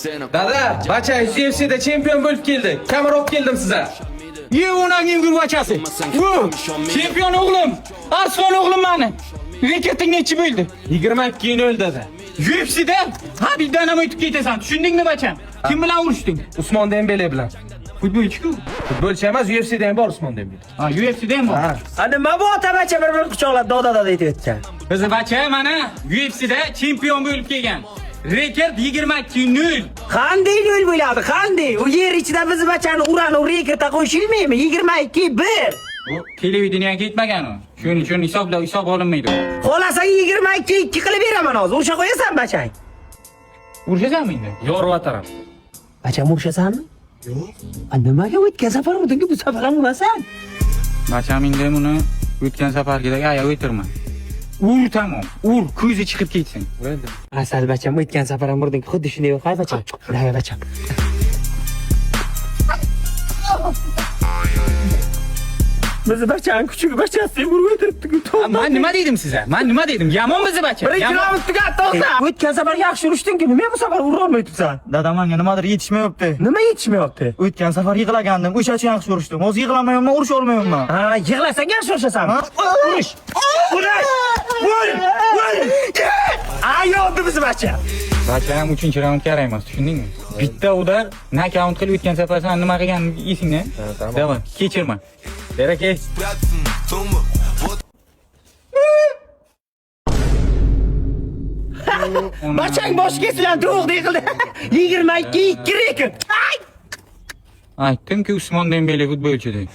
Dada, bacha UFC'da chempion bo'lib keldi. Kamera olib keldim sizga. Unangin gurbachasi. Chempion o'g'lim. Arslon o'g'lim meni. Rekording nechi bo'ldi? 22-0 dada. UFC'da Habibdan ham o'tib ketasan. Tushundingmi bacham? Kim bilan urushding? Usmon Dembele bilan. Futbolchi-ku. Futbolchi emas, UFC'da ham bor Usmon Dembele. Ha, UFC'da ham bor. Nima bu ota-bacha bir-birini quchoqlab doda aytib o'tgan. Bizi bacha mana UFC'da chempion bo'lib kelgan. Rekord 22-0. Qanday yo'l bo'ladi? Qanday? U yer ichida biz bachani urani rekordga qo'shilmaymi? 22-1. Bu televideniyega ketmagan u. Shuning uchun hisob olinmaydi. Xolasang 22-2 qilib beraman hozir. Ursha qo'yasan bachang. Urishasanmi endi? Yorvataram. Bacham urshasanmi? Yo'q. Nimaga o'tgan safar urdingki bu safar ham urasan? Bacham endi buni o'tgan safargidek ayab o'tirma. Ur tamom. Ur, ko'zi chiqib ketsin. Asal bacham o'tgan safar ham urding. Xuddi shunday yo'q, hay bacham. Hay bacham. Biz bachani kuchuk bachasi urib o'tiribdi-ku. Men nima dedim sizga? Men nima dedim? Yomon bizni bacha. Bir kilometr tugatdi o'ta. O'tgan safar yaxshi urishding-ku, nima bu safar ura olmay turibsan? Dadam menga nimadir yetishmayapti. Nima yetishmayapti? O'tgan safar yig'lagandim, o'sha uchun yaxshi urishdim. Hozir yig'lamayapman, urisha olmayapman. Ha, yig'lasang yaxshi urashasan. Urish! Urish! Vur! Ayoldi biz bacha. Bacham 3-raundga qaraymiz, tushundingmi? Bitta udar knockout qilib o'tgan safar sen nima qilganingni esingda? Davay, kechirma. Berakay. Bachang bosh kesilan to'g'ri qildi. 22-2 rekord. Aytdim-ku Usmon Dembele futbolchi deb.